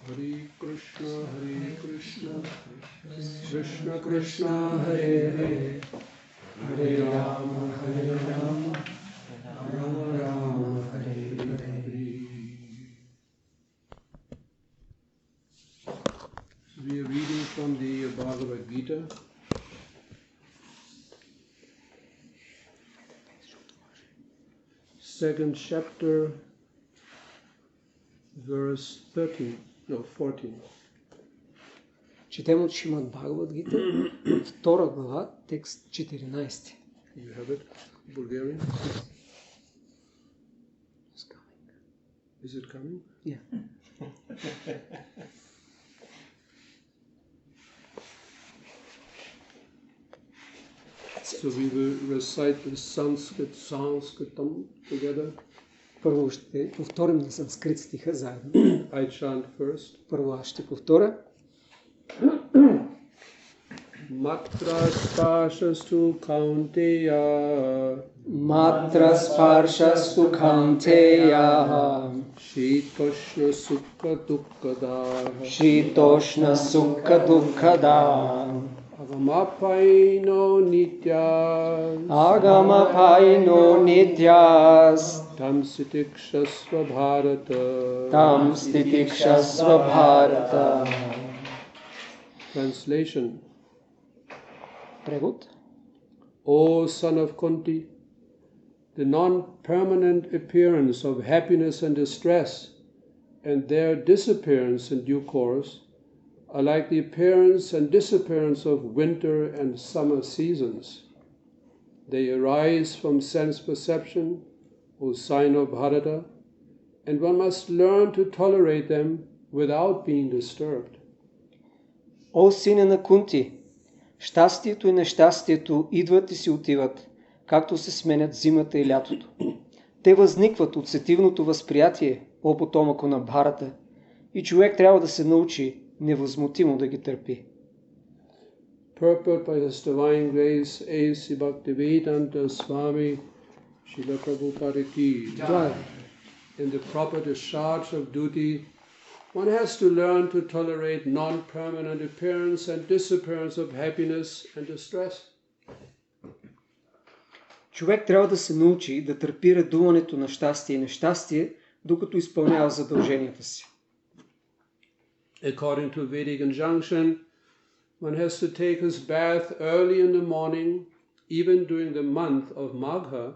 Hare Krishna, Krishna Krishna, Hare Hare, Hare Rama, Rama Rama, Hare Hare. We are reading from the Bhagavad Gita. Second chapter, verse 13, no, 14. Четем от Шримад Бхагавад Гита, втора глава, текст 14. You have it, Bulgarian? It's coming. Is it coming? Yeah. So we will recite the Sanskritam together. Първо ще повторим на санскрит стиха заедно. I chant first. Първо аз ще повторя. Matra spārshastu kaunteya Матра спаршасту каунтея Shitoshna sukha dukkada Шитошна сукха дукхада Agamapaino nitya Агама пайно нитяс Tam sitikshasva bharata. Там ститикшасва бхарата. Translation. Превод. O son of Kunti, the non-permanent appearance of happiness and distress and their disappearance in due course are like the appearance and disappearance of winter and summer seasons. They arise from sense perception, O sign of Bharata, and one must learn to tolerate them without being disturbed. О, сине на Кунти, щастието и нещастието идват и си отиват, както се сменят зимата и лятото. Те възникват от сетивното възприятие, о потомъко на Бхарата, и човек трябва да се научи невъзмутимо да ги търпи. Purport by His Divine Grace, A.C. Bhaktivaibhava Swami, Srila Prabhupada ki. In the proper discharge of duty, one has to learn to tolerate non-permanent appearance and disappearance of happiness and distress. Човек трябва да се научи да търпи редуването на щастие и нещастие, докато изпълнява задълженията си. According to Vedic injunction, one has to take his bath early in the morning, even during the month of Magha,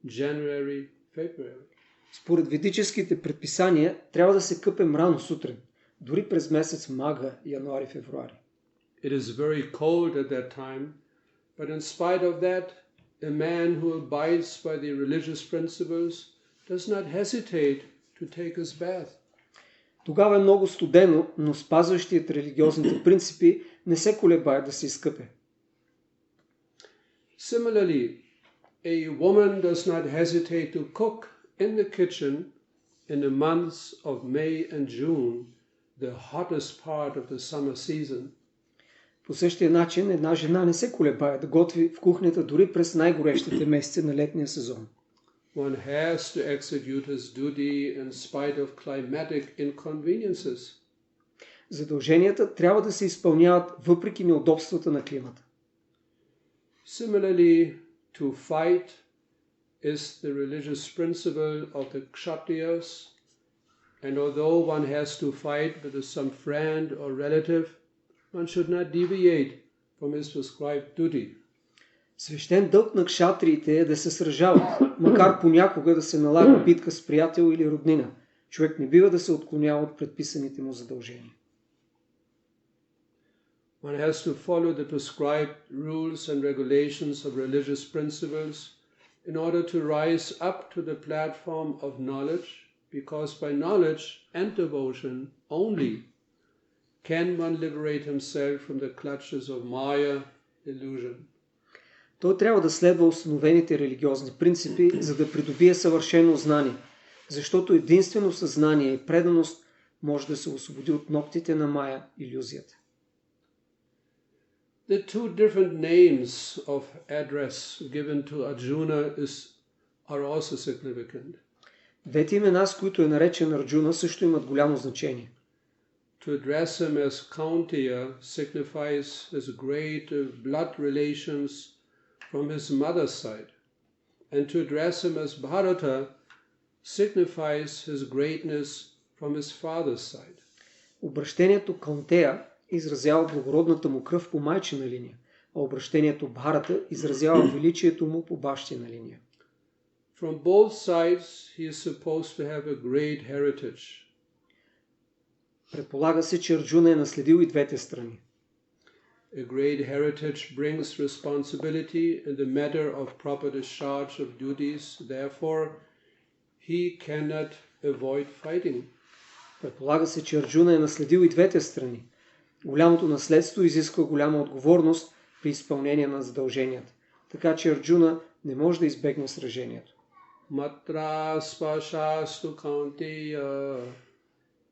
January, February. Според ведическите предписания трябва да се къпем рано сутрин, дори през месец Мага, януари, февруари. It is very cold at that time, but in spite of that, a man who abides by the religious principles does not hesitate to take his bath. Тогава е много студено, но спазващият религиозните принципи не се колебае да се изкъпе. Similarly, a woman does not hesitate to cook in the kitchen in the months of May and June, the hottest part of the summer season. По същия начин една жена не се колебае да готви в кухнята дори през най-горещите месеци на летния сезон. One has to execute his duty in spite of climatic inconveniences. Задълженията трябва да се изпълняват въпреки неудобствата на климата. Similarly, to fight is the religious principle of the Kshatriyas, and although one has to fight with some friend or relative, one should not deviate from his prescribed duty. Свещен дълг на кшатриите е да се сражават, макар понякога да се налага битка с приятел или роднина. Човек не бива да се отклонява от предписаните му задължения. One has to follow the prescribed rules and regulations of religious principles in order to rise up to the platform of knowledge, because by knowledge and devotion only can one liberate himself from the clutches of Maya, illusion. Той трябва да следва установените религиозни принципи, за да придобие съвършено знание, защото единствено съзнание и преданост може да се освободи от ногтите на Мая, илюзията. The two different names of address given to Arjuna are also significant. Двете имена, с които е наречен Арджуна, също имат голямо значение. to address him as Kaunteya signifies his great blood relations from his mother's side. And to address him as Bharata signifies his greatness from his father's side. Обращението Каунтея изразява благородната му кръв по майчина линия, а обращението Бхарата изразява величието му по бащина линия. From both sides he is supposed to have a great heritage. Предполага се, че Арджуна е наследил и двете страни. A great heritage brings responsibility in the matter of proper discharge of duties. Therefore, he cannot avoid fighting. Предполага се, че Арджуна е наследил и двете страни. Голямото наследство изисква голяма отговорност при изпълнение на задълженията. Така че Арджуна не може да избегне сражението. Matra spashastu kaunteya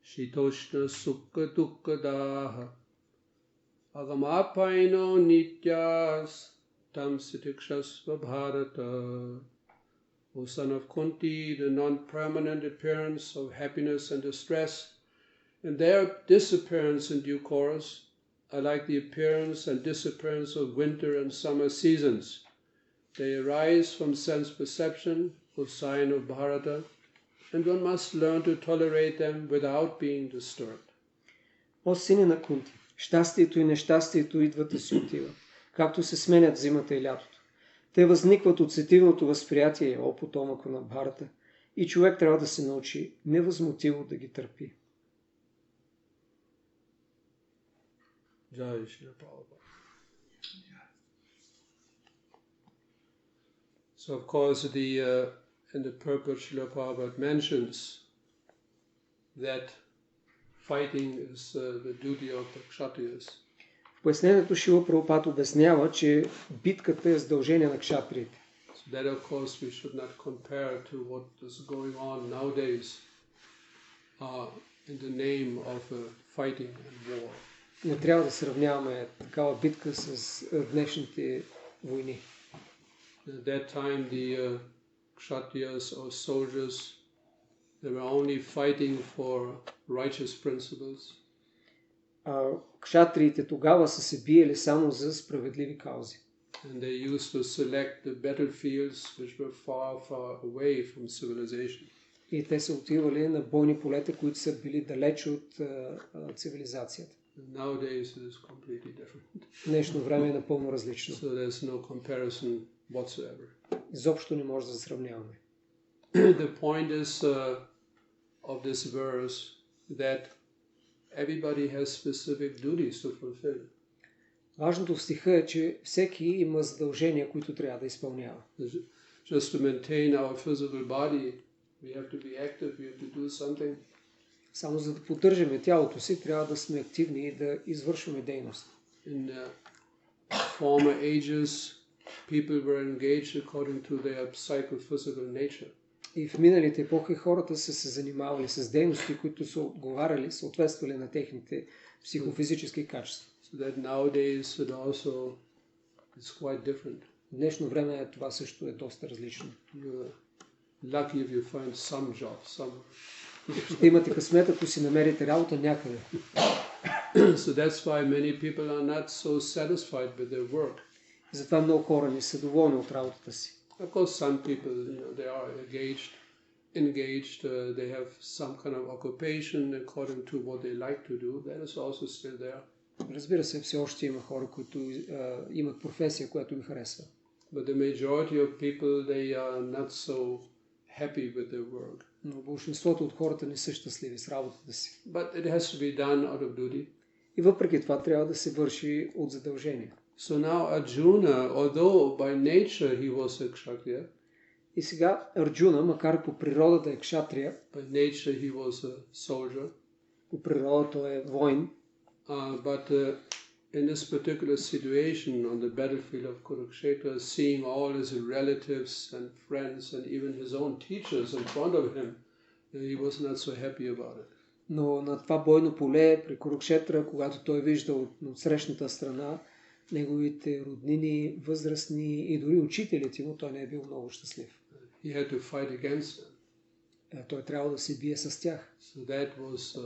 shitoshna sukha dukkadaha agamapaino nityas tam sitikshasva bharata. O son of Kunti, the non-permanent appearance of happiness and distress, and their disappearance in due course are like the appearance and disappearance of winter and summer seasons. They arise from sense perception, O sign of Bharata, and one must learn to tolerate them without being disturbed. О сине на Кунти, щастието и нещастието идват и си отиват, както се сменят зимата и лятото. Те възникват от сетивното възприятие, о потомък на Бхарата, и човек трябва да се научи невъзмутиво да ги търпи. So of course in the purport Srila Prabhupada mentions that fighting is the duty of the Kshatriyas. В пояснението Шрила Прабхупад обяснява, че битката е задължение на кшатриите. So that of course we should not compare to what is going on nowadays in the name of fighting and war. Не трябва да сравняваме такава битка с днешните войни. At that time the Kshatriyas or soldiers, they were only fighting for righteous principles. Кшатриите тогава са се биели само за справедливи каузи. And they used to select the battlefields which were far, far away from civilization. И те са отивали на бойни полета, които са били далеч от цивилизацията. Nowadays it is completely different. Днешно време е напълно различно. So there's no comparison whatsoever. Изобщо не може да сравняваме. The point is of this verse that everybody has specific duties to fulfill. Важното в стиха е, че всеки има задължения, които трябва да изпълнява. Just to maintain our physical body, we have to be active, we have to do something. Само за да поддържаме тялото си, трябва да сме активни и да извършваме дейност. In former ages, people were engaged according to their psychophysical nature. И в миналите епохи хората са се занимавали с дейности, които са отговаряли, съответствали на техните психофизически качества. So that nowadays it also is quite different. В днешно време това също е доста различно. You're lucky if you find some job somewhere. Ще имате късмет, ако си намерите работа някъде. So that's why many people are not so satisfied with their work. Затова много хора не са доволни от работата си. Of course, some people, they are engaged. They have some kind of occupation according to what they like to do. That is also still there. Разбира се, все още има хора, които имат професия, която им харесва. But the majority of people, they are not so happy with their work. Но большинството от хората не са щастливи с работата си. But it has to be done out of duty. И въпреки това трябва да се върши от задължение. So now Arjuna, although by nature he was a kshatriya, и сега Арджуна, макар по природа да е кшатрия, by nature he was a soldier, по природа той е воин, but in this particular situation on the battlefield of Kurukshetra, seeing all his relatives and friends and even his own teachers in front of him, he was not so happy about it. Но на това бойно поле при Курукшетра, когато той вижда от срещната страна неговите роднини, възрастни и дори учителите му, той не е бил много щастлив. He had to fight against them. Той трябва да се бие с тях. So that was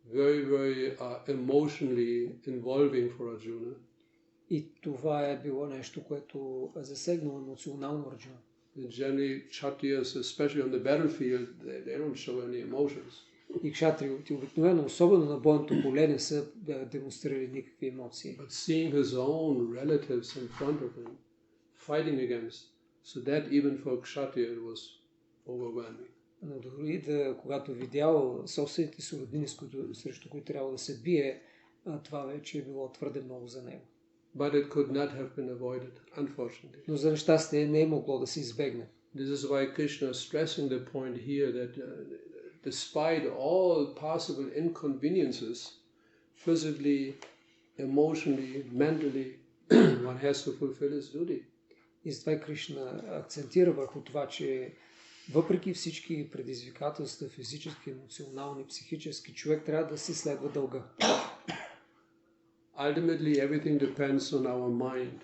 very emotionally involving for Arjuna. И това е било нещо, което е засегнало емоционално Арджуна. And generally, Kshatriyas, especially on the battlefield, they don't show any emotions. И кшатриите обикновено, особено на бойното поле, не са демонстрирали никакви емоции. But seeing his own relatives in front of him, fighting against, so that even for Kshatriya it was overwhelming. Но дори когато видял собствените си роднини, срещу които трябва да се бие, това вече е било твърде много за него. But it could not have been avoided, unfortunately. Но за нещастие не е могло да се избегне. This is why Krishna is stressing the point here that despite all possible inconveniences, physically, emotionally, mentally, one has to fulfill his duty. И затова Кришна акцентира върху това, че въпреки всички предизвикателства, физически, емоционални, психически, човек трябва да си следва дълга. Ultimately, everything depends on our mind.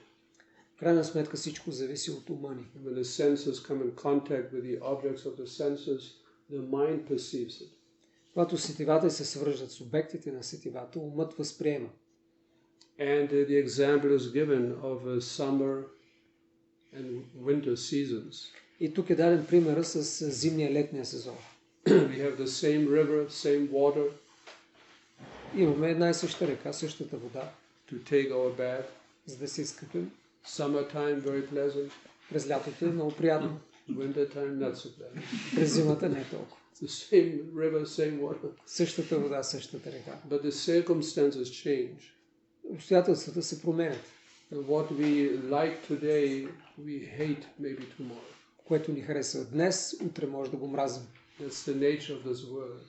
В крайна сметка всичко зависи от ума ни. When the senses come in contact with the objects of the senses, the mind perceives it. Когато сетивата се свържат с обектите на сетивата, умът възприема. And the example is given of summer and winter seasons. И тук е даден примера с зимния летния сезон. We have the same river, same water. Имаме една и съща река, същата вода. To take our bath. За да се изкъпим. Summertime very pleasant. През лятото е много приятно. Wintertime not so pleasant. През зимата не е толкова. The same river, same water. Същата вода, същата река. But the circumstances change. Обстоятелствата се променят. And what we like today, we hate maybe tomorrow. Което ни харесва днес, утре може да го мразим. That's the nature of this world.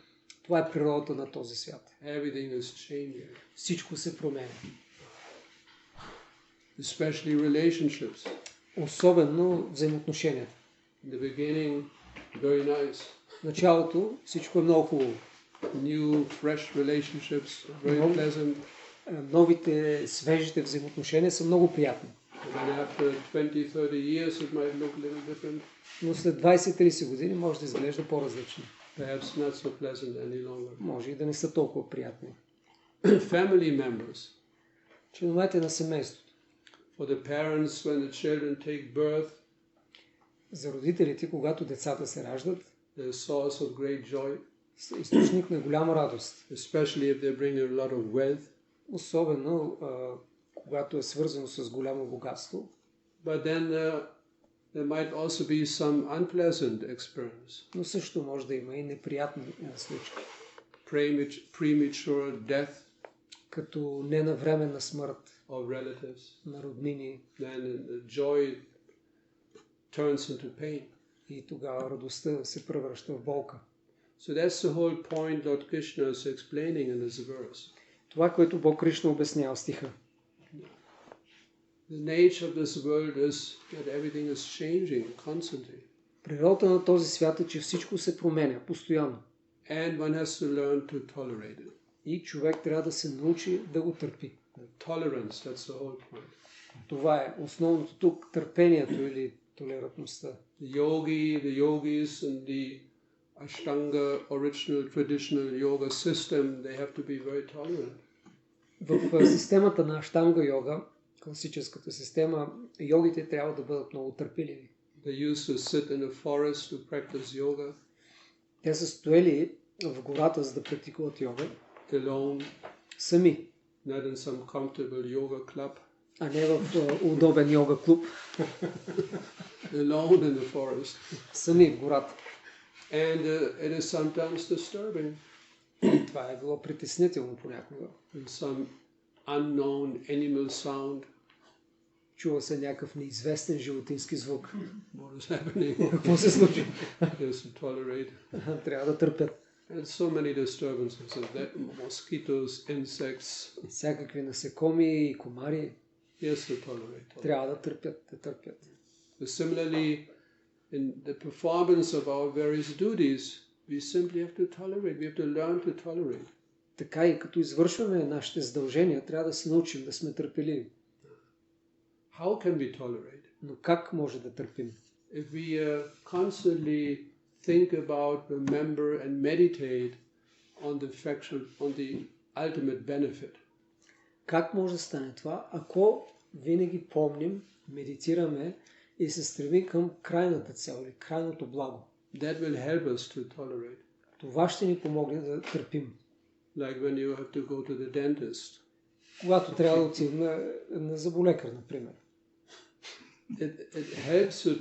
Това е природата на този свят. Everything is changing. Всичко се променя. Especially relationships. Особено взаимоотношенията. In the beginning, very nice. В началото всичко е много хубаво. New, fresh relationships, very pleasant. Новите, свежите взаимоотношения са много приятни. And then after 20, 30 years, it might look a little different. Но след 20-30 години може да изглежда по-различно. Perhaps not so pleasant any longer. Може и да не са толкова приятни. Family members. Членовете на семейството. For the parents, when the children take birth, за родителите, когато децата се раждат, the source of great joy. Източник на голяма радост. Especially if they bring a lot of wealth. Особено когато е свързано с голямо богатство. But then there might also be some unpleasant experience. Но също може да има и неприятни случаи. Premature death. Като ненавременна смърт. Of relatives. На роднини. Then joy turns into pain. И тогава радостта се превръща в болка. So that's the whole point Lord Krishna is explaining in this verse. Това, което Бог Кришна обяснява в стиха. The nature of this world is that everything is changing constantly. Природата на този свят е, че всичко се променя постоянно. And one has to learn to tolerate it. И човек трябва да се научи да го търпи. Tolerance, that's the whole point. Това е основното тук, търпението или толерантността. The yogis and the Ashtanga original traditional yoga system, they have to be very tolerant. В системата на Аштанга йога, класическата система, йогите трябва да бъдат много търпеливи. They used to sit in a forest to practice yoga. Те са стояли в гората, за да практикуват йога. Alone. Сами. Not in some comfortable yoga club. А не в удобен йога клуб. Alone in the forest. Сами в гората. And it is sometimes disturbing. И това е било притеснително понякога. And some unknown animal sound. Чува се някакъв неизвестен животински звук. What is happening? Какво се случи? Yes, to tolerate. Трябва да търпят. And so many disturbances, mosquitoes, insects. Всякакви насекоми и комари. Yes, to tolerate. Трябва да търпят. Similarly, in the performance of our various duties, we simply have to tolerate. We have to learn to tolerate. Така и като извършваме нашите задължения, трябва да се научим да сме търпеливи. How can we tolerate? Но как може да търпим? If we constantly think about, remember and meditate on the ultimate benefit. Как може да стане това, ако винаги помним, медитираме и се стремим към крайната цел или крайното благо? That will help us to tolerate. Това ще ни помогне да търпим. Like when you have to go to the dentist. Когато трябва да отидем на зъболекар, например. It helps you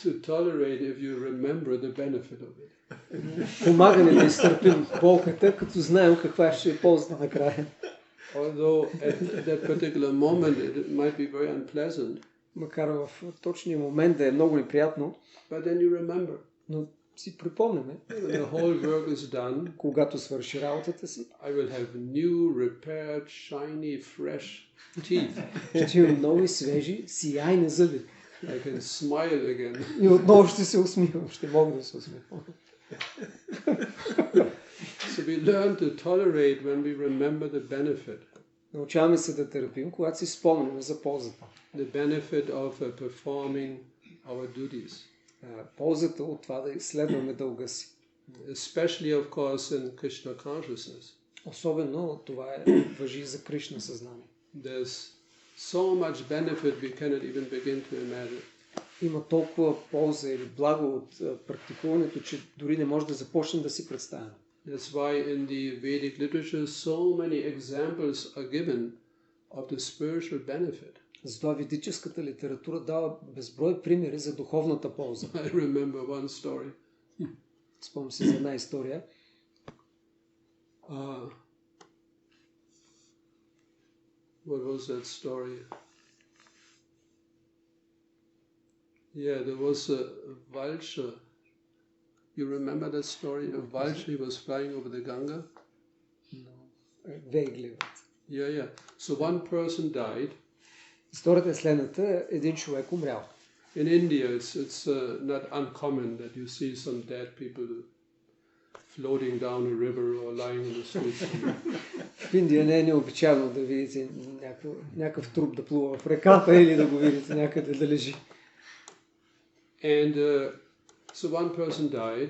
to tolerate if you remember the benefit of it. Помага ни да изтърпим болката, като знаем каква ще е ползата накрая. Although at that particular moment it might be very unpleasant. Макар в точния момент да е много неприятно. But then you remember. Но си припомняме. The whole work is done. Когато свърши работата си. I will have new, repaired, shiny, fresh teeth. Ще имам нови, свежи, сияйни зъби. I can smile again. И отново ще се усмихвам. Ще мога да се усмихвам. So we learn to tolerate when we remember the benefit. Научаваме се да търпим, когато си спомняме за ползата. The benefit of performing our duties. Ползата от това да следваме дълга си. Especially, of course, in Krishna consciousness. Особено това важи за Кришна съзнание. There's so much benefit we cannot even begin to imagine. Има толкова полза или благо от практикуването, че дори не може да започнем да си представим. That's why in the Vedic literature so many examples are given of the spiritual benefit. Затова ведическата литература дава безброй примери за духовната полза. I remember one story. Спомням си за една история. What was that story? Yeah, there was a vulture. You remember that story? A vulture was flying over the Ganga? No, vaguely. Yeah. So one person died. Историята е следната. Един човек умрял. In India, it's not uncommon that you see some dead people floating down a river or lying in the streets. В Индия не е необичайно да видите някакъв труп да плува в реката или да го видите някъде да лежи. And so one person died.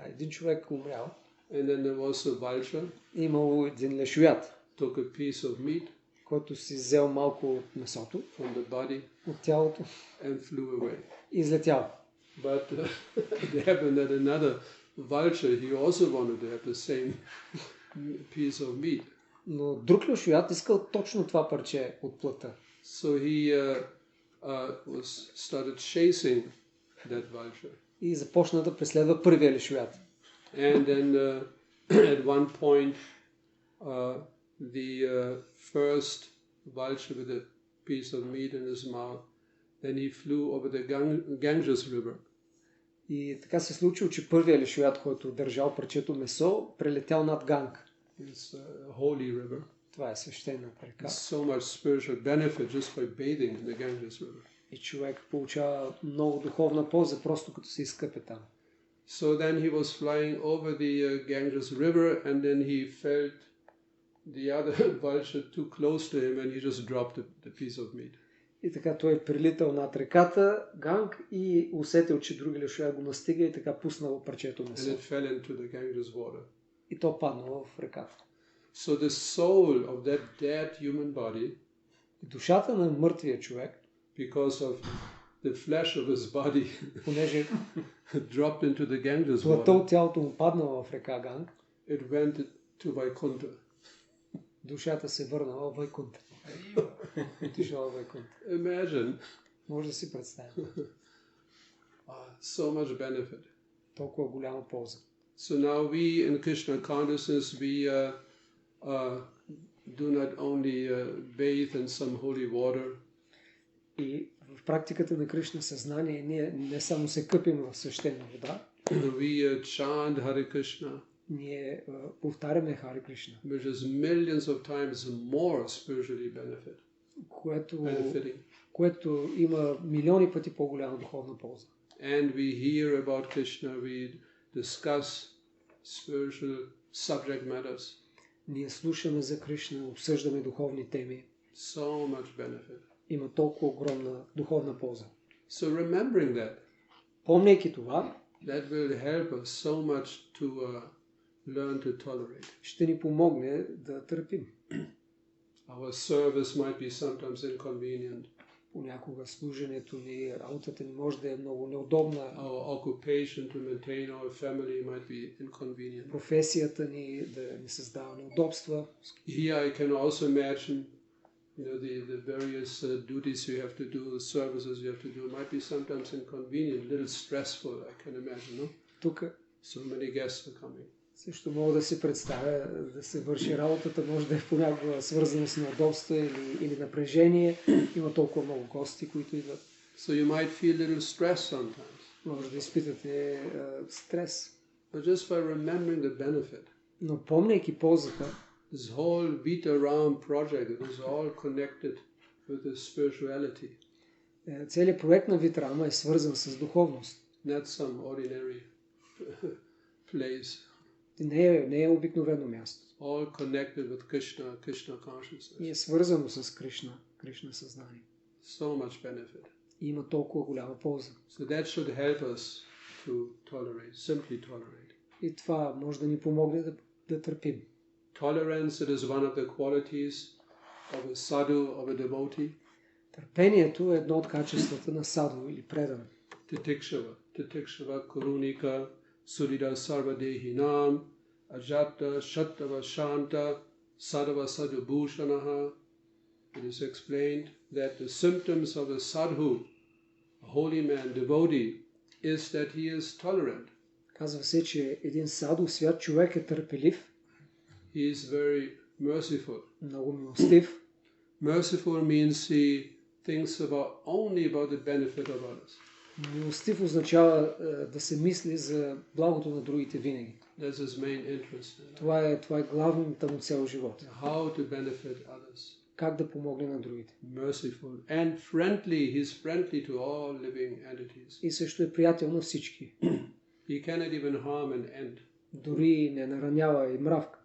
Един човек умрял. And then there was a vulture. Имало един лешоят. Took a piece of meat. Който си взел малко от месото. From the body. От тялото. And flew away. И излетял. But it happened that another vulture, he also wanted to have the same piece of meat. Но друг лешоят искал точно това парче от плътта. So he started chasing that vulture. И започна да преследва първия лешоят. And then at one point the first vulture with a piece of meat in his mouth, then he flew over the Ganges River. И така се случило, че първият лешоят, който държал парчето месо, прелетял над Ганг. It's a holy river. Това е свещената река. So much spiritual benefit just by bathing in the Ganges River. И човек получава много духовна полза, просто като се изкъпе там. So then he was flying over the Ganges River, and then he felt the other vulture too close to him, and he just dropped the piece of meat. И така той прилитал над реката Ганг и усетил, че други лешоя го настига и така пуснал парчето месо. And it fell into the Ganges water. И то паднало в реката. So the soul of that dead human body, душата на мъртвия човек, because of the flesh of his body, понеже dropped into the Ganges плътта water, от тялото му паднала в река Ганг, it went to Vaikuntha. душата се върнала в Вайкунта. Отишла в Вайкунта. Imagine. Може да си представим. So much benefit. Толкова голяма полза. So now we in Krishna consciousness, we do not only bathe in some holy water. И в практиката на Кришна съзнание ние не само се къпим в свещена вода. We chant Hare Krishna. Ние повтаряме Харе Кришна. Which is millions of times more spiritually което има милиони пъти по-голяма духовна полза. And we hear about Krishna, we discuss spiritual subject matters. Ние слушаме за Кришна, обсъждаме духовни теми. So much benefit. Има толкова огромна духовна полза. So remembering that, помняйки това, that will help us so much learn to tolerate. ще ни помогне да търпим. Our service might be sometimes inconvenient. Понякога служенето ни, работата ни може да е много неудобна. Our occupation to maintain our family might be inconvenient. Професията ни да ни създава неудобства. Here I can also imagine, the various duties you have to do, the services you have to do, might be sometimes inconvenient, a little stressful, I can imagine, no? Тук So many guests are coming. също мога да си представя, да се върши работата, може да е понякога свързано с неудобства или напрежение. Има толкова много гости, които идват. So you might feel a little stress sometimes. Може да изпитате стрес. But just by remembering the benefit. Но помняйки ползата, this whole Vita Ram project, it is all connected with the spirituality. Целият проект на Витрама е свързан с духовност. Not some ordinary place. Не е обикновено място. All connected with Krishna consciousness. И е свързано с Кришна съзнание. So much benefit. И има толкова голяма полза. So that should help us to tolerate, simply tolerate. И това може да ни помогне да търпим. Tolerance, it is one of the qualities of a sadhu, of a devotee. Търпението е едно от качествата на саду или предан. Titikshava kurunika surida sarvadehinam ajata shattava shanta sadhava sadhubhushanaha. It is explained that the symptoms of a sadhu, a holy man, devotee, is that he is tolerant. Казва се, че един саду, свят човек е търпелив. He is very merciful. Много милостив. Merciful means he thinks only about the benefit of others. Милостив означава да се мисли за благото на другите винаги. That's his main interest. Това е главната му цел в живота. How to benefit others. Как да помогне на другите. Merciful and friendly. He is friendly to all living entities. И също е приятел на всички. He cannot even harm an ant. Дори не наранява и мравка.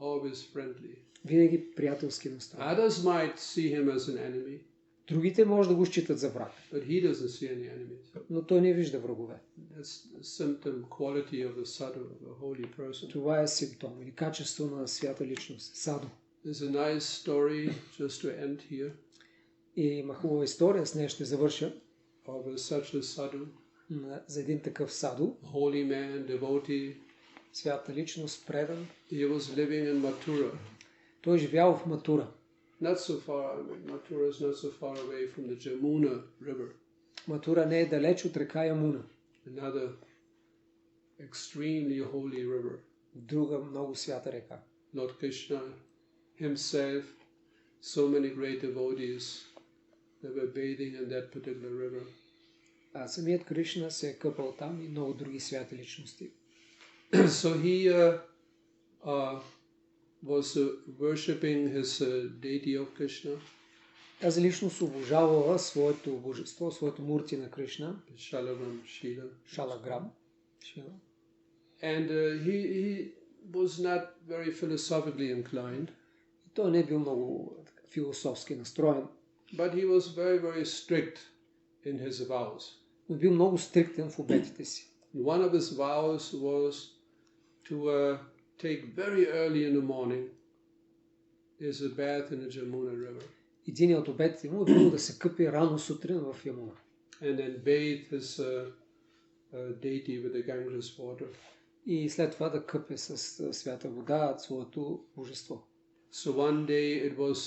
Always friendly. Винаги приятелски настроен. Others might see him as an enemy. Другите може да го считат за враг. But he doesn't see any enemies. Но той не вижда врагове. That's the symptom quality of the sadhu, of a holy person. Това е симптом или качество на свята личност. Саду. There's a nice story just to end here. И има хубава история, с нея ще завърша. Of such a sadhu. За един такъв саду. Holy man, devotee. Свята личност, предан. He was living in Mathura. Той живял в Матура. Not so far, Mathura is not so far away from the Jamuna river. Матура не е далеч от река Ямуна. Another extremely holy river. Друга много свята река. Lord Krishna himself, so many great devotees, they were bathing in that particular river. А самият Кришна се е къпал там и много други святи личности. So he was worshipping his deity of Krishna. Тази личност обожавала своето божество, своето мурти на Кришна. Шалаграм. And he was not very philosophically inclined. Той не е бил много философски настроен. But he was very, very strict in his vows. Но бил много стриктен в обетите си. One of his vows was to take very early in the morning. There's a bath in the Jamuna river. Един от обетите му е било да се къпи рано сутрин в Ямуна. And then bathe his deity with the Ganges water. И след това да къпе с свята вода своето божество. So one day it was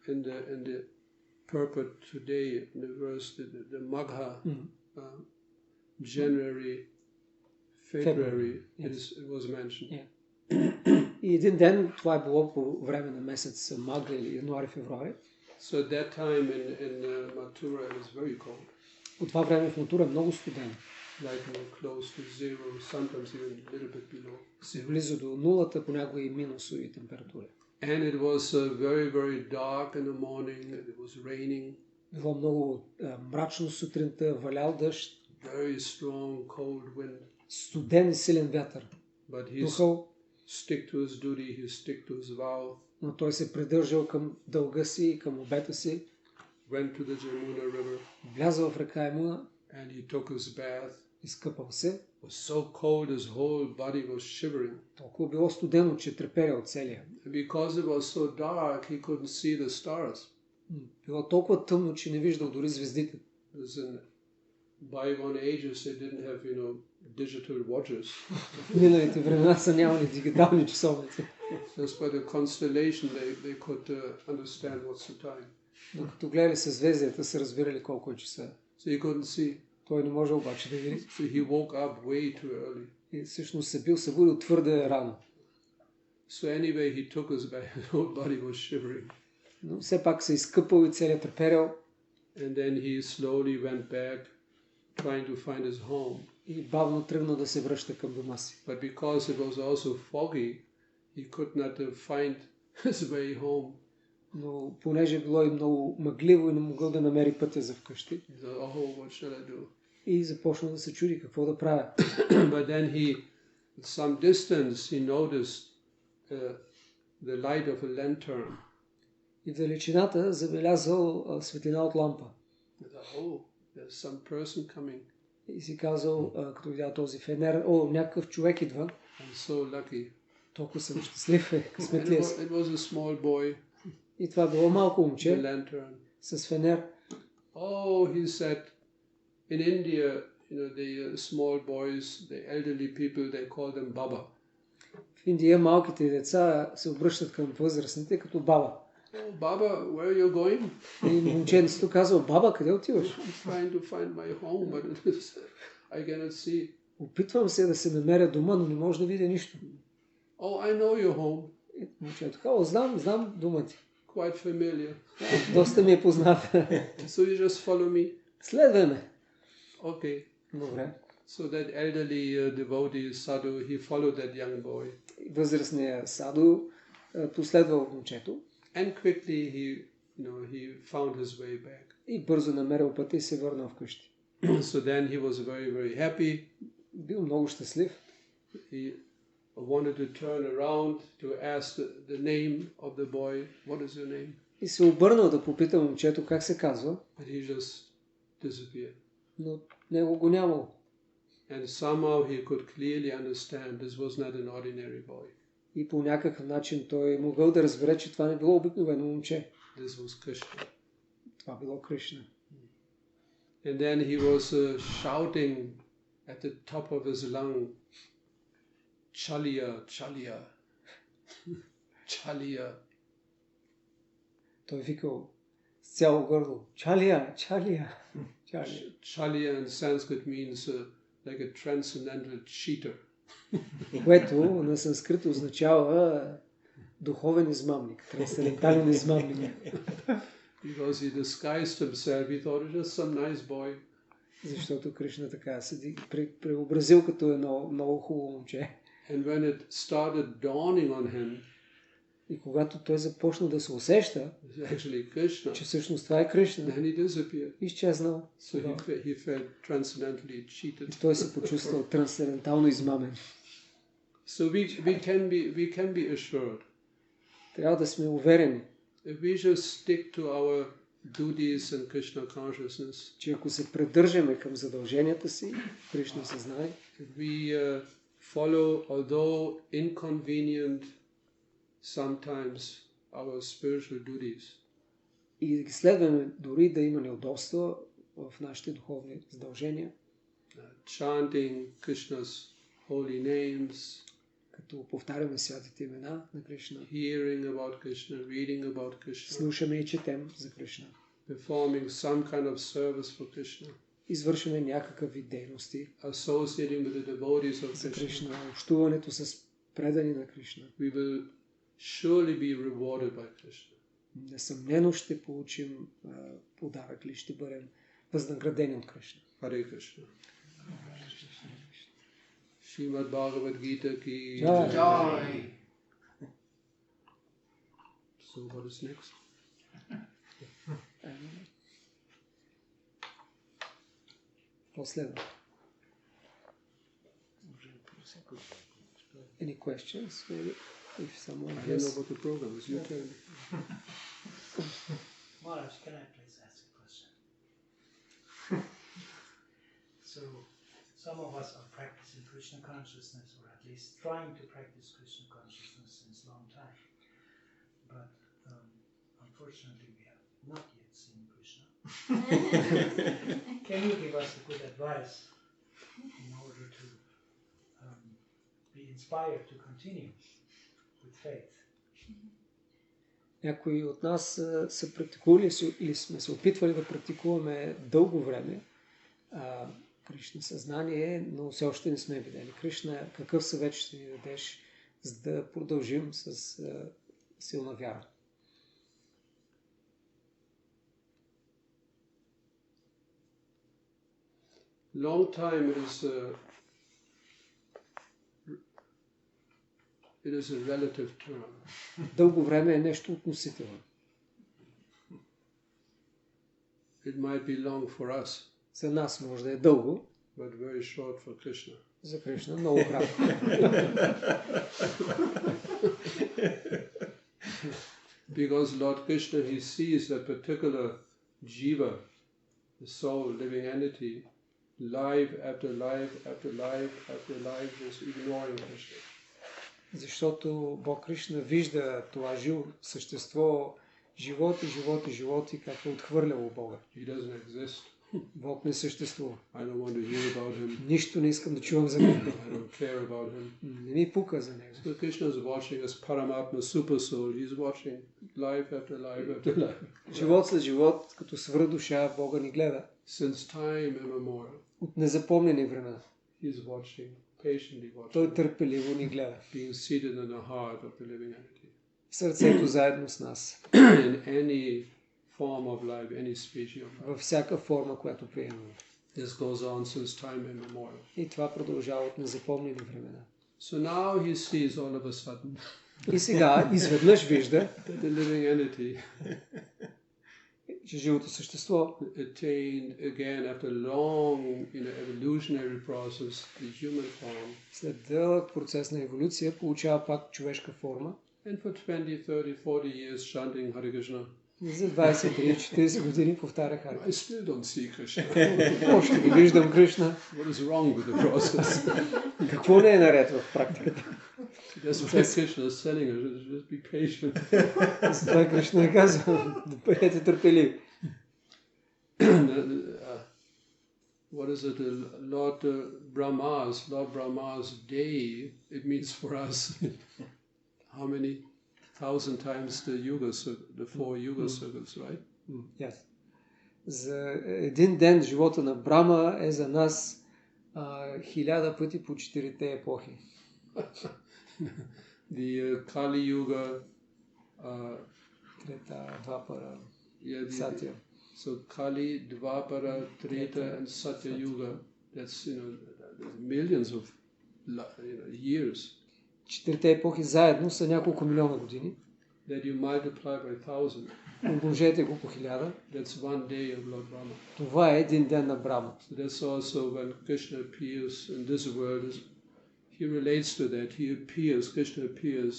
in the purport today, in the verse, the Magha, January, February, yes. It was mentioned. Yeah. И един ден, това е било по време на месец Мага или януари-февруари. So at that time in Mathura it was very cold. От това време в Матура е много студено. Like close to zero, sometimes even a little bit below. Близо до нулата, понякога и минусови температури. And it was very, very dark in the morning, it was raining. Било много мрачно сутринта, валял дъжд. Very strong cold wind. Студен и силен вятър. But he stick to his duty, he stick to his vow. Но той се придържал към дълга си и към обета си. Went to the Jamuna river. Влязъл в река Ямуна. And he took his bath. изкъпал се. It was so cold, his whole body was shivering. Толкова било студено, че треперял целия. And because it was so dark, he couldn't see the stars. Било толкова тъмно, че не виждал дори звездите. In bygone ages, they didn't have, digital watches. В миналите времена са нямали дигитални часовници. Just by the constellation, they could understand what's the time. Докато гледали съзвездията, са разбирали колко е часа. So he couldn't see. Той не може обаче да види. So he woke up way too early. И всъщност се бил събудил твърде рано. So anyway, he took his bath. His whole body was shivering. Но все пак се изкъпал и целият треперял. And then he slowly went back, trying to find his home. И бавно тръгнал да се връща към дома си. But because it was also foggy, he could not find his way home. Но понеже било и много мъгливо и не могъл да намери пътя за вкъщи. What shall I do? И започна да се чуди какво да правя. But then at some distance, he noticed the light of a lantern. И в далечината забелязал светлина от лампа. There's some person coming. И си казал, като видял този фенер, някакъв човек идва. I'm so lucky. Толкова съм щастлив, късметлия си. It was a small boy. И това било малко момче The lantern. с фенер. He said, in India, the small boys, the elderly people, they call them Baba. В Индия малките деца се обръщат към възрастните като баба. Baba, where are you going? И момченцето казва, баба, къде отиваш? I'm trying to find my home, but I cannot see. Опитвам се да се намеря дома, но не може да видя нищо. I know your home. И момчето казва, знам дома ти. Quite familiar. Доста ми е позната. So you just follow me. Следвай ме. Okay. Добре. So that elderly devotee sadhu, he followed that young boy. Възрастният саду последвал момчето. And quickly he found his way back. И бързо намерил пътя и се върнал вкъщи. So then he was very, very happy. Бил много щастлив. He wanted to turn around to ask the name of the boy. What is your name? И се обърнал да попита момчето как се казва. But he just disappeared. Но него го нямало. And somehow he could clearly understand this was not an ordinary boy. И по някакъв начин той могъл да разбере, че това не било обикновено момче. This was Krishna. Това било Кришна. And then he was shouting at the top of his lung, Chalya, Chalya, Chalya. Той викал с цяло гърло, Чалия, Чалия, Чалия. Chalya in Sanskrit means like a transcendental cheater. Което на санскрит означава духовен измамник, трансцендентален измамник. Because he disguised himself, he thought it was some nice boy. Защото Кришна така се преобразил като едно много хубаво момче. And when it started dawning on him, и когато той започна да се усеща, че всъщност това е Кришна, then he disappeared. Изчезнал. So he felt transcendentally cheated. И той се почувствал трансцендентално измамен. So we can be assured. Трябва да сме уверени. If we just stick to our duties and Krishna consciousness, че ако се придържаме към задълженията си, Кришна съзнание, if we follow, although inconvenient, sometimes our spiritual duties, и да ги следваме дори да има неудобства в нашите духовни задължения, chanting Krishna's holy names, като повтаряме святите имена на Кришна, hearing about Krishna, reading about Krishna, слушаме и четем за Кришна, performing some kind of service for Krishna, извършваме някакъв вид дейности associating with the devotees of за Krishna, Кришна, общуването с предани на Кришна. we will surely be rewarded by Krishna. Несъмнено ще получим подарък или ще бъдем възнаградени от Кришна. Hare Krishna. Srimad Bhagavad Gita ki Jai. So what is next? Последва. Any questions? Maybe if someone I don't know what the program is. You tell me. Maharaj, can I please ask a question? So some of us are practicing Krishna consciousness, or at least trying to practice Krishna consciousness since a long time. But unfortunately, we have not yet seen Krishna. Can you give us a good advice in order to be inspired to continue with faith? Някои от нас са практикували или сме се опитвали да практикуваме дълго време Кришна съзнание, но все още не сме видели Кришна. Какъв съвет ще ни дадеш, за да продължим с силна вяра? Long time it is a relative term. Дълго време е нещо относително. It might be long for us. За нас може да е дълго, but very short for Krishna. За Кришна много кратко. Because Lord Krishna, he sees that particular jiva, the soul, living entity, life after life after life after life is ignoring Krishna. Защото Бог Кришна вижда това живо същество, живот и живот, и как е отхвърляло Бога. He doesn't exist. Бог не съществува. I don't want to hear about him. Нищо не искам да чувам за него. I don't care about him. Не ми пука за него. So Krishna is watching as Paramatma super soul. He's watching life after life after life. Живот след живот, като свръх душа, Бога ни гледа. Since time immemorial. От незапомнени времена. He's watching, patiently watching. Той търпеливо ни гледа. Being seated in the heart of the living entity. В сърцето заедно с нас. In any form of life, any species of life. Във всяка форма, която приемаме. This goes on since time immemorial. И това продължава от незапомнени времена. So now he sees all of a sudden. И сега изведнъж вижда, the living entity, че живото същество attained again after long, evolutionary process, the human form. След дълъг процес на еволюция получава пак човешка форма. And for 20, 30, 40 years chanting Hare Krishna. За 20-30-40 години повтаря Харе. I still don't see Krishna. Още не виждам Кришна. What is wrong with the process? Какво не е наред в практиката? That's why Krishna is telling us, just be patient. Затова Кришна е казал, да бъдете търпеливи. What is it? Lord Brahma's day, it means for us how many thousand times the 4 yuga circles, right? Yes. За един ден живота на Брама е за нас 1000 пъти по 4-те епохи. The Kali Yuga, Трета, Двапара, Сатя. So Kali, Dvapara, Treta, and Satya Yuga. That's millions of years. 4-те епохи заедно са няколко милиона години. That you multiply by 1000. Умножете го по 1000. That's one day of Lord Brahma. Това е един ден на Брама. So that's also when Krishna appears in this world. He relates to that. He appears. Krishna appears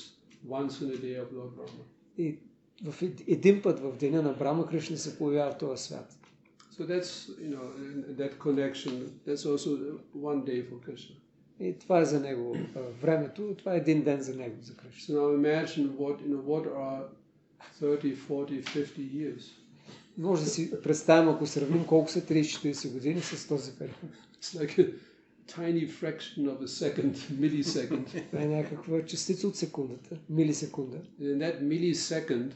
once in a day of Lord Brahma. И в един път в деня на Брама Кришна се появява в този свят. So that's, that connection, that's also one day for Krishna. И това е за него времето, това е един ден за него, за Кришна. So now imagine what are 30, 40, 50 years. Може да си представим, ако сравним колко са 30-40 години с този период. It's like a tiny fraction of a second, millisecond. Това е някаква частица от секундата, милисекунда. In that millisecond,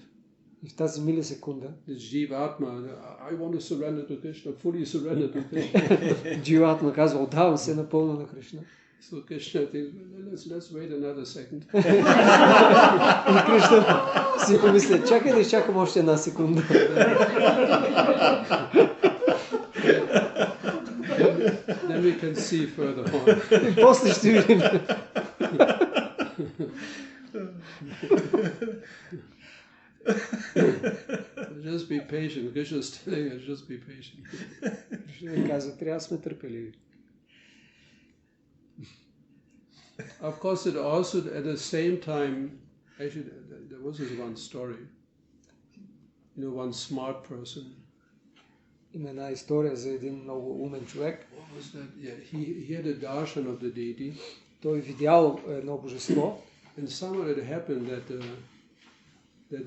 и в тази милисекунда, the Jivatma, I want to surrender to Krishna, fully surrender to Krishna. Jivatma казва, отдавам се напълно на Кришна. So Krishna thinks, let's wait another second. И Кришна си помисля, чакай да изчакам още една секунда. Then we can see further on. И после ще видим. Just be patient. Krishna is telling us, just be patient. Кришна казва, трябва да сме търпеливи. Of course, it also at the same time, actually, there was this one story. One smart person. Има една история за един много умен човек. What was that? Yeah, he had a darshan of the deity. Той видял едно божество. And somehow it happened that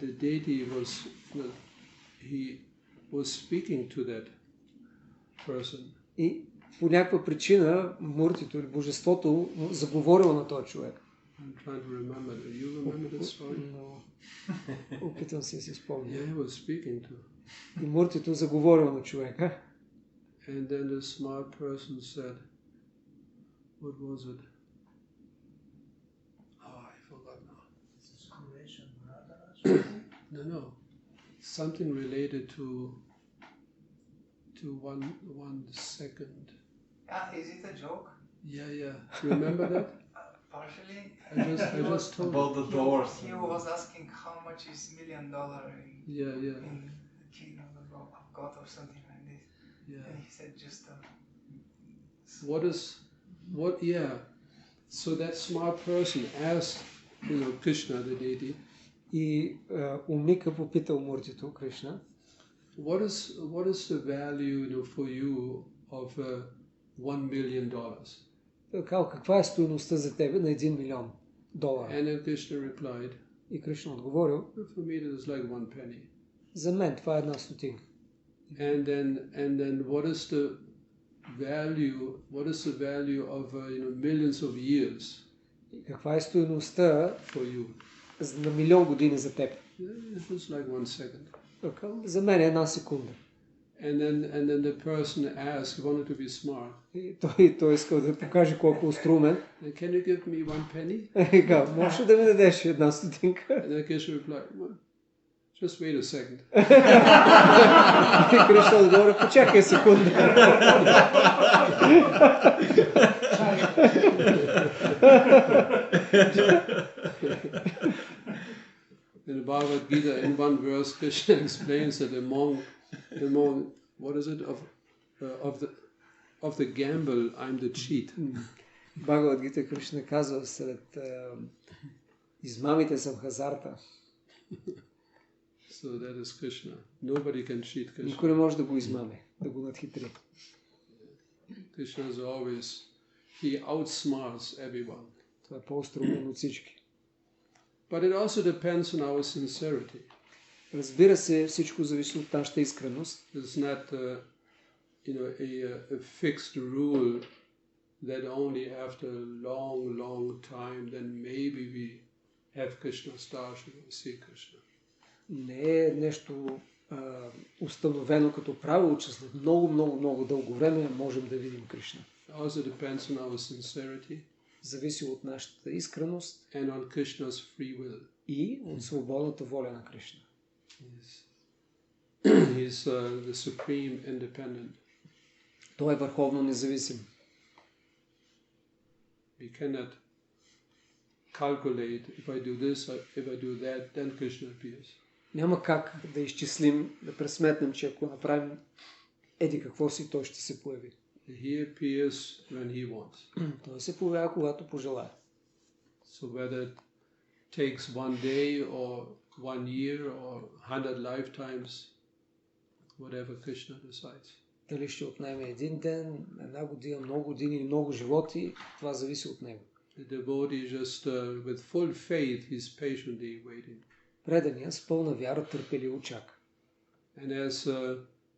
the deity he was speaking to that person. И по някаква причина муртито или божеството заговорило на този човек. I'm trying to remember. Do you remember that story? Но опитвам се да си спомня. Yeah, he was speaking to. И муртито заговорило на човека. And then the smart person said, what was it? Oh, I forgot now. This is creation, Radha. No. Something related to one second. Is it a joke? Yeah. Remember that? Partially. I just told About the doors. He was asking how much is $1 million Yeah. in the kingdom of God or something like this. Yeah. And he said just Yeah. So that smart person asked, Krishna, the deity. И умника попитал муртито, Кришна. What is the value, for you of $1 million? Каква е стойността за тебе на $1 милион? And then Krishna replied, И Кришна отговорил, for me it is like one penny. за мен това е една стотинка. And then what is the value of millions of years И каква е стойността for you? на милион години за теб? It was like 1 second. За мен е една секунда. And then the person asked, wanted to be smart. И той искал да покаже колко острумен. Can you give me 1 penny? И каза, може да ми дадеш една стотинка? And then Krishna replied, well, just wait a second. И Кришна отговоря, почакай секунда. In the Bhagavad Gita, in one verse, Krishna explains that among what is it of the gamble, I'm the cheat. Бхагавад Гита Кришна казва, сред измамите съм хазарта. So that is Krishna. Nobody can cheat Krishna. Никой не може да го измаме, да го надхитри. Krishna is always, he outsmarts everyone. Това е по-остроумен от всички. But it also depends on our sincerity. Разбира се, всичко зависи от нашата искреност. It's not, a fixed rule that only after a long time, then maybe we have Krishna's darshan or see Krishna. Не е нещо установено като правило, че след много дълго време можем да видим Кришна. It also depends on our sincerity. Зависи от нашата искреност and on Krishna's free will. И от свободната воля на Кришна. He's the supreme independent. Той е върховно независим. We cannot calculate if I do this, if I do that, then Krishna appears. Няма как да изчислим, да пресметнем, че ако направим еди какво си, той ще се появи. He appears when he wants. Той се появява, когато пожелае. So whether it takes one day or 1 year or 100 lifetimes, whatever Krishna decides. Дали ще отнеме един ден, една година, много години или много животи, това зависи от него. The devotee just with full faith is patiently waiting. Предания с пълна вяра търпеливо чака. And as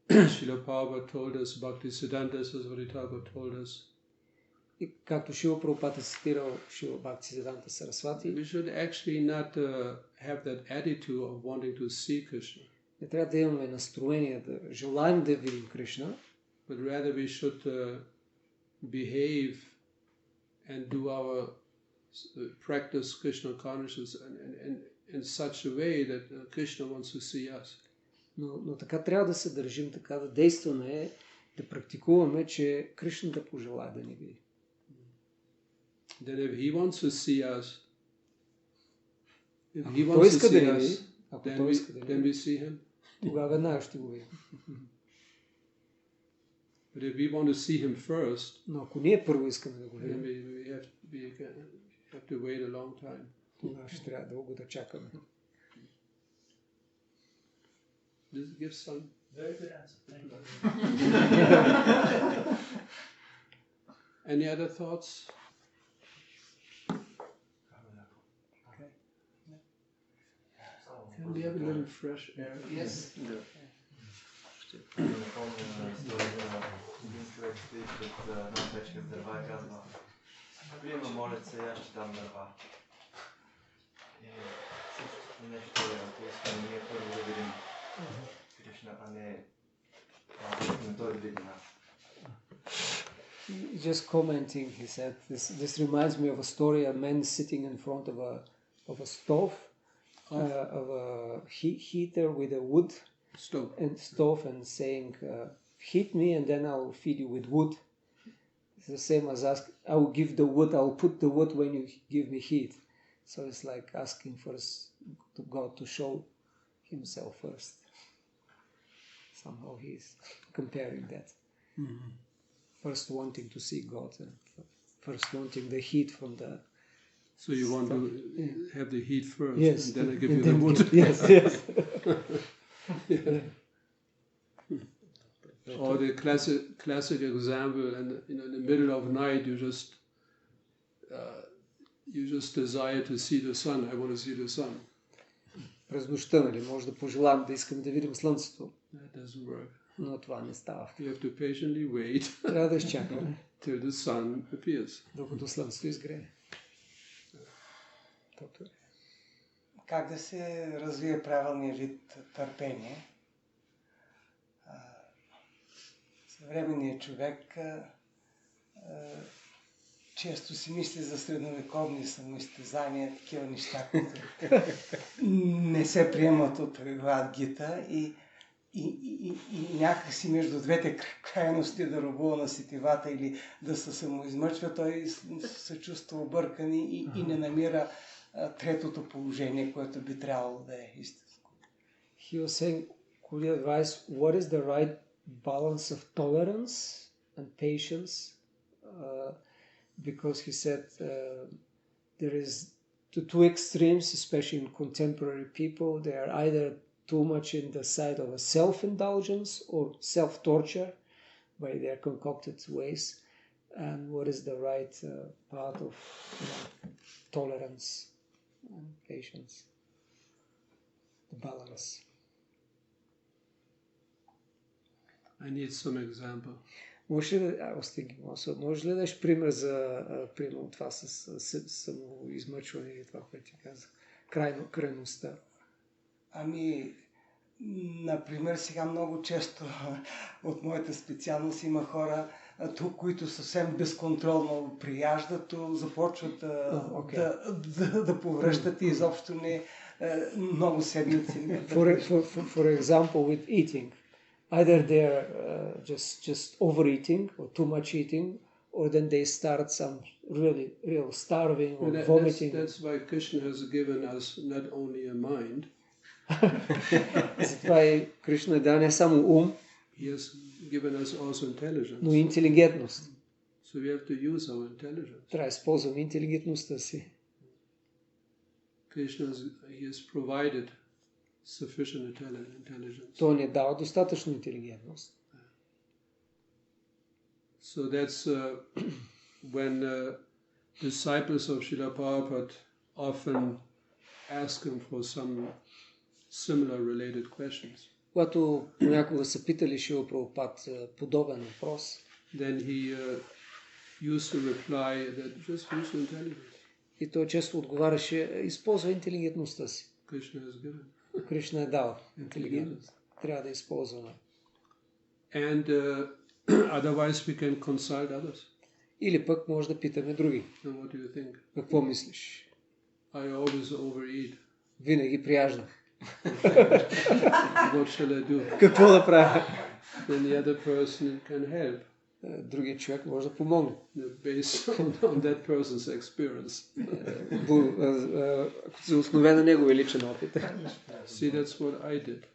Srila Prabhupada told us, Bhaktisiddhanta Saraswati Thakur told us, И както Шила Прабхупада е цитирал Шила Бхактисиданта Сарасвати, we should actually not have that attitude of wanting to see Krishna. Не трябва да имаме настроение да желаем да видим Кришна, but rather we should behave and do our practice Krishna consciousness in such a way that Krishna wants to see us. Но така трябва да се държим, така да действаме, да практикуваме, че Кришна да пожелае да ни види. That if he wants to see us, if he Ако wants той to иска да see ни us, види, ако той иска да ни then we види, see him. тогава веднага ще го видим. But if we want to see him first, Но ако ние първо искаме да го then видим, we have to wait a long time. тогава ще трябва дълго да чакаме. Does it give some Very good answer. Thank you. Any other thoughts? Okay. Can we have a little fresh air? Yes. Prima молится, я ще дам дърва. И също нещо поискаме ние първо да видим Кришна, а не той да види нас. Just commenting, he said, this reminds me of a story, a man sitting in front of a stove, of a heater with a wood stove and saying, heat me and then I'll feed you with wood. It's the same as ask, I will give the wood, I'll put the wood when you give me heat. So it's like asking first to God to show himself first. Somehow he's comparing that. Mm-hmm. First wanting to see God and first wanting the heat from the... So you want to have the heat first, yes, and then I give you the wood. Yes. Yeah. Or the classic example, and in the middle of night, you just desire to see the sun. I want to see the sun. През нощта, нали, може да пожелам да искам да видим слънцето. That doesn't work. Но това не става. You have to patiently wait. Трябва да изчакаме. Till the sun appears. Докато слънцето изгрее. Как да се развие правилният вид търпение? Съвременният човек често си мисли за средновековни самоизтезания, такива неща, които не се приемат от Бхагавад Гита и някакси между двете крайности да робува на сетивата или да се самоизмъчва, той се чувства объркан и не намира третото положение, което би трябвало да е истинско. He was saying, could you advise what is the right balance of tolerance and patience? Because he said there is the two extremes, especially in contemporary people. They are either too much in the side of a self-indulgence or self-torture by their concocted ways. And what is the right path of tolerance and patience? The balance. I need some example. Може ли да дадеш пример за това с самоизмъчване или това, което ти казах? Крайността. Ами, например, сега много често от моята специалност има хора, които съвсем безконтролно прияждат, започват да повръщат и изобщо не много седмици. For example, with eating. Either they're just overeating or too much eating, or then they start some real starving or vomiting. That's why Krishna has given us not only a mind. Затова и Кришна дава не само ум, He has given us also intelligence. но и интелигентност. So we have to use our intelligence. Трябва да използваме интелигентността си. Krishna he has provided sufficient intelligence. Той ни дава достатъчно интелигентност. So that's when disciples of Srila Prabhupada often ask him for some similar related questions. Когато понякога са питали Шрила Прабхупад подобен въпрос, then he used to reply that just use intelligence. И той често отговаряше, използва интелигентността си. Krishna has given. Кришна е дал интелигентност. Трябва да използваме. And otherwise we can consult others. Или пък може да питаме други. And what do you think? Какво мислиш? I always overeat. Винаги прияждах. What shall I do? Какво да правя? Then the other person can help. Другият човек може да помогне. Based on that person's experience. Ако се основе на неговия личен опит. See, that's what I did.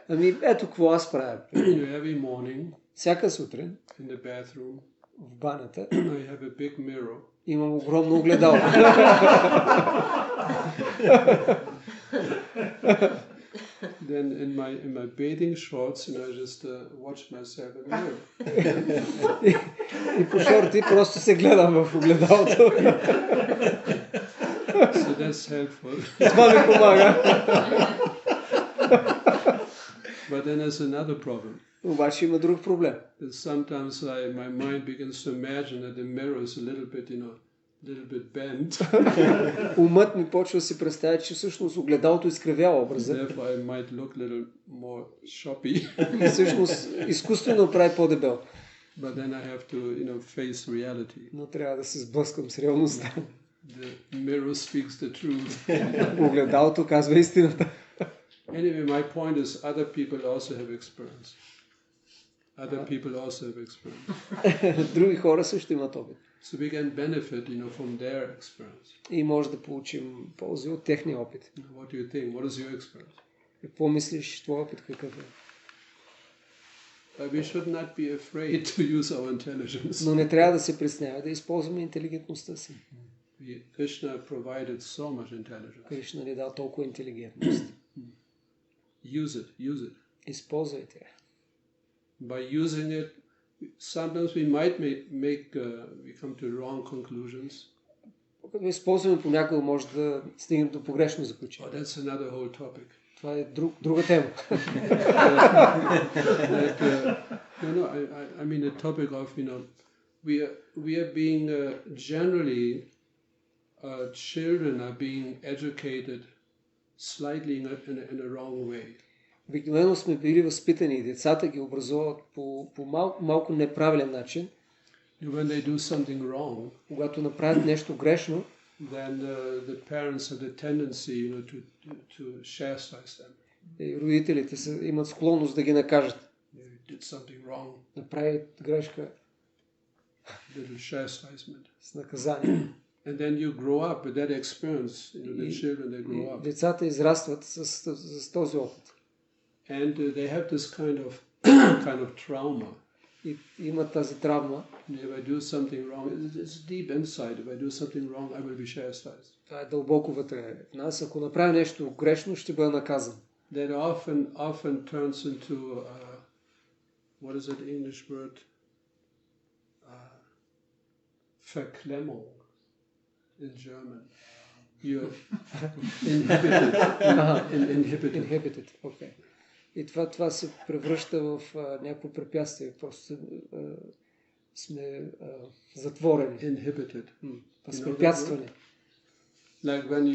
Ами ето какво аз правя. Every morning, всяка сутрин, in the bathroom, в банята, I have a big mirror. Имам огромно огледало. then in my bathing shorts, I just watch myself in the mirror. И по шорти просто се гледам в огледалото. So that's helpful. Това ми помага. But then there's another problem. Обаче има друг проблем. That sometimes my mind begins to imagine that the mirror is a little bit bent. Умът ми почва да си представя, че всъщност огледалото изкривява образа. Therefore I might look a little more shoppy. И всъщност изкуствено прави по-дебел. But then I have to face reality. Но трябва да се сблъскам с реалността. The mirror speaks the truth. Огледалото казва истината. Anyway, my point is other people also have experience. Други хора също имат опит. So we can benefit, from their experience. И може да получим ползи от техния опит. What do you think? What is your experience? Какво мислиш, твой опит какъв е? We should not be afraid to use our intelligence. Но не трябва да се притеснява да използваме интелигентността си. Krishna provided so much intelligence. Кришна ни дал толкова интелигентност. Use it. Използвайте я. By using it, sometimes we might we come to wrong conclusions. Когато използваме понякога може да стигнем до погрешно заключение. Oh, that's another whole topic. Това е друга тема. I mean the topic of we are being generally children are being educated slightly in a wrong way. Обикновено сме били възпитани и децата ги образуват по малко неправилен начин. When they do something wrong, когато направят нещо грешно, then the parents have the tendency to chastise them. И родителите имат склонност да ги накажат. They did something wrong. Направят грешка. Little chastisement. С наказание. And then you grow up with that experience. The children they grow up. Децата израстват с този опит. And they have this kind of trauma. И имат тази травма. If I do something wrong, it's deep inside. If I do something wrong, I will be chastised. Това е дълбоко вътре в нас. Ако направя нещо грешно, ще бъда наказан. That often turns into what is that English word? Verklemmung in German. You're Inhibited. Okay. И това се превръща в някакво препятствие. Просто сме затворени. Inhibited. Възпрепятствани. Like when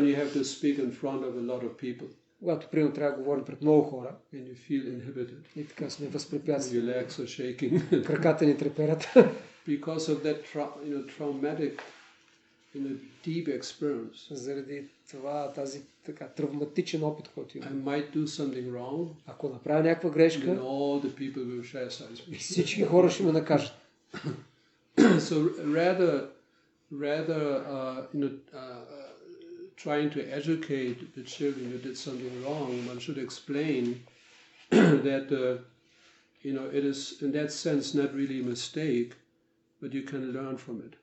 you have to speak in front of a lot of people. Когато примерно трябва да говорим пред много хора. And you feel inhibited. И така сме възпрепятствани. Your legs are shaking. Краката ни треперят. Because of that traumatic deep experience. Заради това тази така травматичен опит, който имам. I might do something wrong. Ако направя някаква грешка, then all the people will chastise me. Всички хора ще ме накажат. So rather trying to educate the children who did something wrong, one should explain that it is in that sense not really a mistake, but you can learn from it.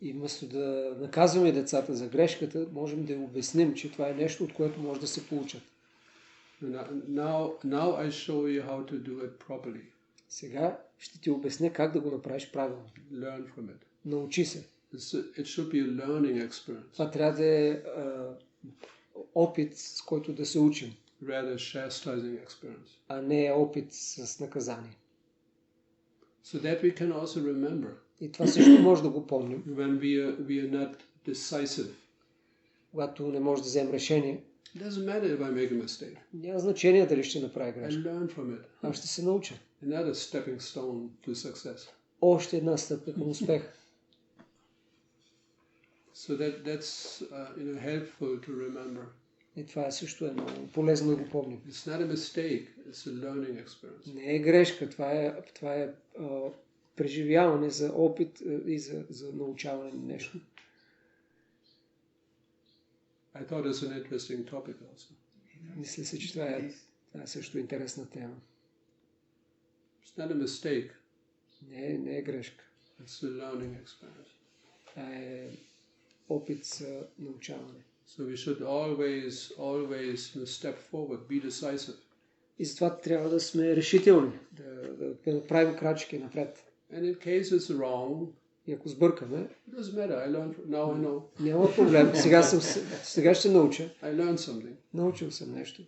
И вместо да наказваме децата за грешката, можем да обясним, че това е нещо, от което може да се получат. Now I show you how to do it properly. Сега ще ти обясня как да го направиш правилно. Learn from it. Научи се. It should be a learning experience. Това трябва да е опит, с който да се учим. Rather chastising experience. А не опит с наказание. So that we can also remember. И това също може да го помним. When we are not decisive. Когато не може да вземем решение. It doesn't matter if I make a mistake. Няма значение дали ще направя I грешка. learn from it. Аз ще се науча. Another stepping stone to success. Още една стъпка към успех. So that's helpful to remember. И това е също много полезно да го помним. It's not a mistake, it's a learning experience. Не е грешка, това е преживяване за опит и за научаване на нещо. I thought it's an interesting topic also. Мисля се, че това е също интересна тема. It's not a mistake. Не е грешка. It's a learning experience. Това е опит за научаване. So we should always step forward, be decisive. И затова трябва да сме решителни, да правим крачки напред. And in case it's wrong, И ако сбъркаме, it doesn't matter. Now I know. няма проблем. Сега ще науча. I learned something. Научил съм нещо.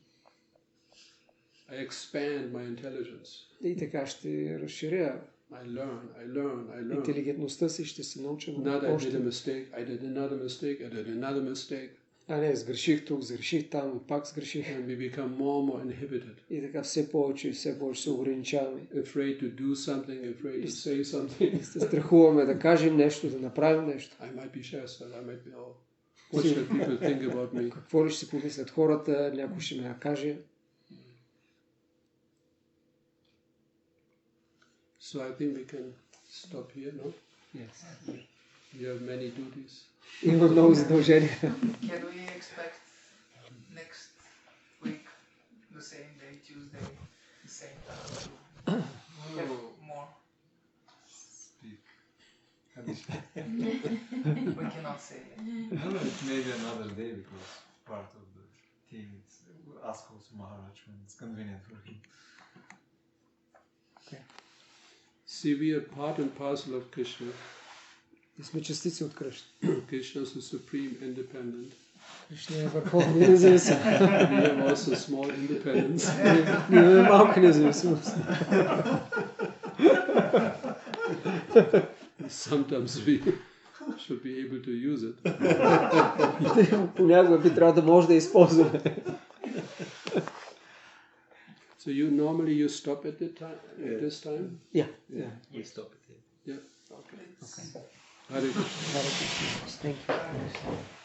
I expand my intelligence. И така ще разширя I learn. интелигентността си, ще се науча Not I още. did a mistake, I did another mistake. А не, сгреших тук, сгреших там, и пак сгреших. And we become more and more inhibited. И така все повече се ограничаваме. Afraid to do something, afraid to say something. Се страхуваме да кажем нещо, да направим нещо. I might be shy, I might be what should people think about me? Какво ли ще си помислят хората, някой ще ме накаже. So I think we can stop here, no? Yes. You have many duties. Има много задължения. Can we expect next week, the same day, Tuesday, the same time to have more? Speak. We cannot say it. No, it may be another day because part of the team ask also Maharaj when it's convenient for him. See, we are part and parcel of Krishna. И сме частици от Кришна. Krishna is the supreme independent. Кришна е върховният независим. We have also small independence. Ние имаме малка независимост. Sometimes we should be able to use it. Понякога би трябва да може да използваме. So you stop at this time? Yeah. We stop it here. Yeah. Okay. Hare Krishna. Thank you.